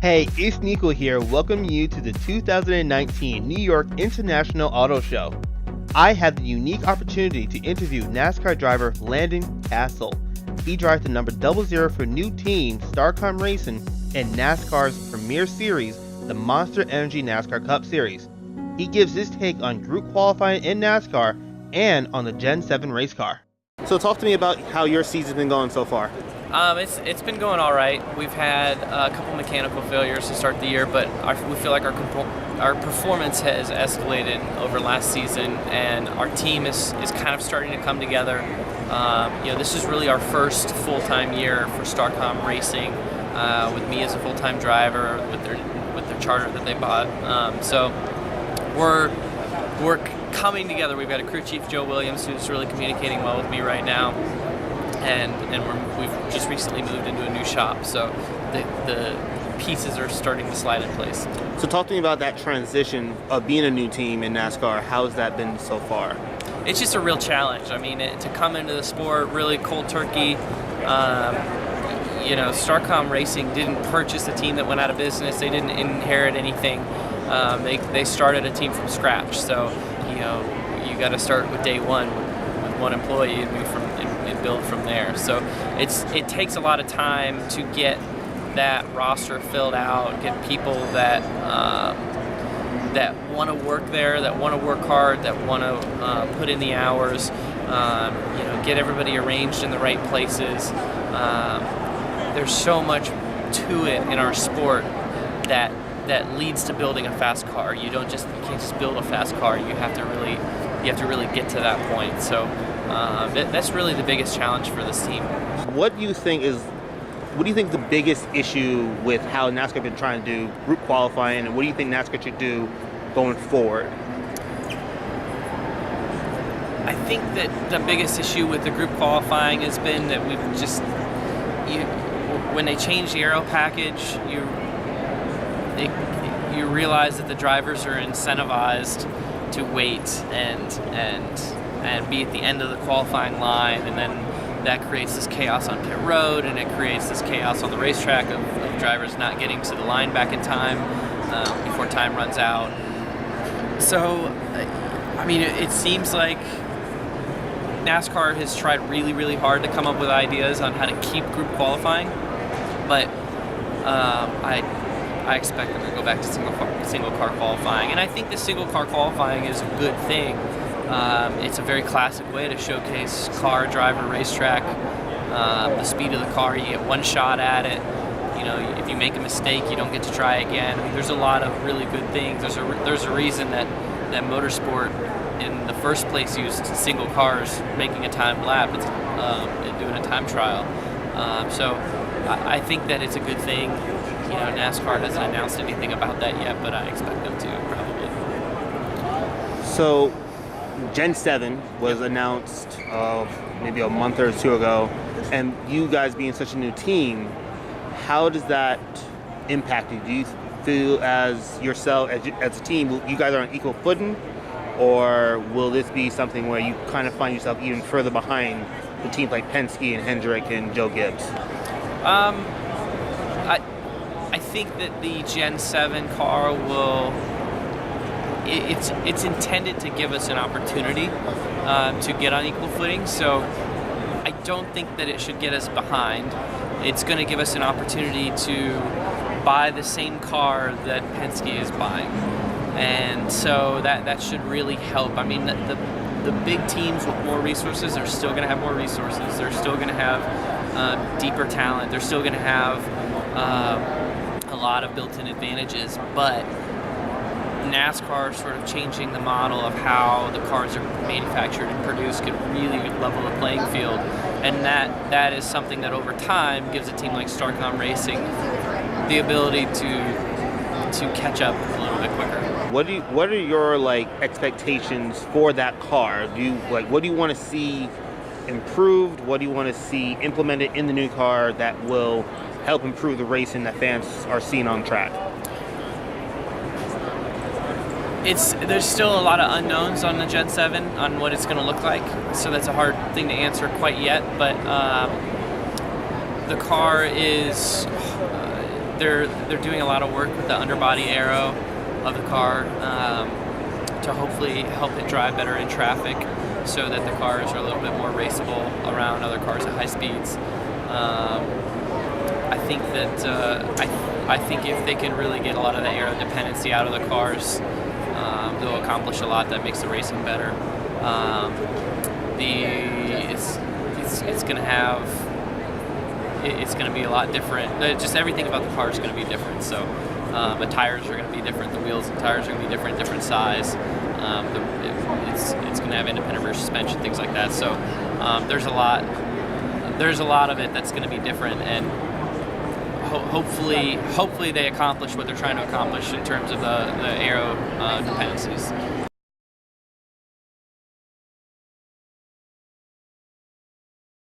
Hey, it's Nico here, welcoming you to the 2019 New York International Auto Show. I had the unique opportunity to interview NASCAR driver Landon Cassill. He drives the number 00 for new team Starcom Racing in NASCAR's premier series, the Monster Energy NASCAR Cup Series. He gives his take on group qualifying in NASCAR and on the Gen 7 race car. So talk to me about how your season's been going so far. It's been going all right. We've had a couple mechanical failures to start the year, but we feel like our performance has escalated over last season, and our team is kind of starting to come together. This is really our first full-time year for Starcom Racing, with me as a full-time driver with their charter that they bought. So we're coming together. We've got a crew chief, Joe Williams, who's really communicating well with me right now. And we've just recently moved into a new shop, so the pieces are starting to slide in place. So talk to me about that transition of being a new team in NASCAR. How's that been so far? It's just a real challenge. I mean, to come into the sport really cold turkey. Starcom Racing didn't purchase a team that went out of business. They didn't inherit anything. They started a team from scratch. So you got to start with day one with one employee and build from there. So it takes a lot of time to get that roster filled out, get people that want to work there, that want to work hard, that want to put in the hours, get everybody arranged in the right places. There's so much to it in our sport that leads to building a fast car. You can't just build a fast car. You have to really get to that point. So that's really the biggest challenge for this team. What do you think the biggest issue with how NASCAR has been trying to do group qualifying, and what do you think NASCAR should do going forward? I think that the biggest issue with the group qualifying has been that when they change the aero package, you realize that the drivers are incentivized to wait and be at the end of the qualifying line, and then that creates this chaos on pit road, and it creates this chaos on the racetrack of drivers not getting to the line back in time before time runs out. So, it seems like NASCAR has tried really, really hard to come up with ideas on how to keep group qualifying, but I expect them to go back to single car qualifying, and I think the single car qualifying is a good thing. It's a very classic way to showcase car, driver, racetrack, the speed of the car. You get one shot at it. If you make a mistake, you don't get to try again. There's a lot of really good things. There's a reason that motorsport in the first place used single cars making a timed lap and doing a time trial. So I think that it's a good thing. NASCAR hasn't announced anything about that yet, but I expect them to probably. So Gen 7 was announced maybe a month or two ago, and you guys being such a new team, how does that impact you? Do you feel as yourself, as a team, you guys are on equal footing, or will this be something where you kind of find yourself even further behind the teams like Penske and Hendrick and Joe Gibbs? I think that the Gen 7 car will... It's intended to give us an opportunity to get on equal footing, so I don't think that it should get us behind. It's going to give us an opportunity to buy the same car that Penske is buying, and so that should really help. The big teams with more resources are still going to have more resources. They're still going to have deeper talent. They're still going to have a lot of built-in advantages, but NASCAR sort of changing the model of how the cars are manufactured and produced could really level the playing field, and that is something that over time gives a team like Starcom Racing the ability to catch up a little bit quicker. What are your expectations for that car? What do you want to see improved? What do you want to see implemented in the new car that will help improve the racing that fans are seeing on track? There's still a lot of unknowns on the Gen 7 on what it's going to look like, so that's a hard thing to answer quite yet, but the car is they're doing a lot of work with the underbody aero of the car to hopefully help it drive better in traffic, so that the cars are a little bit more raceable around other cars at high speeds. I think that I think if they can really get a lot of the aero dependency out of the cars, they'll accomplish a lot that makes the racing better. It's going to be a lot different. Just everything about the car is going to be different. So the tires are going to be different. The wheels and tires are going to be different size. It's going to have independent rear suspension, things like that. So there's a lot of it that's going to be different, and hopefully they accomplish what they're trying to accomplish in terms of the aero dependencies.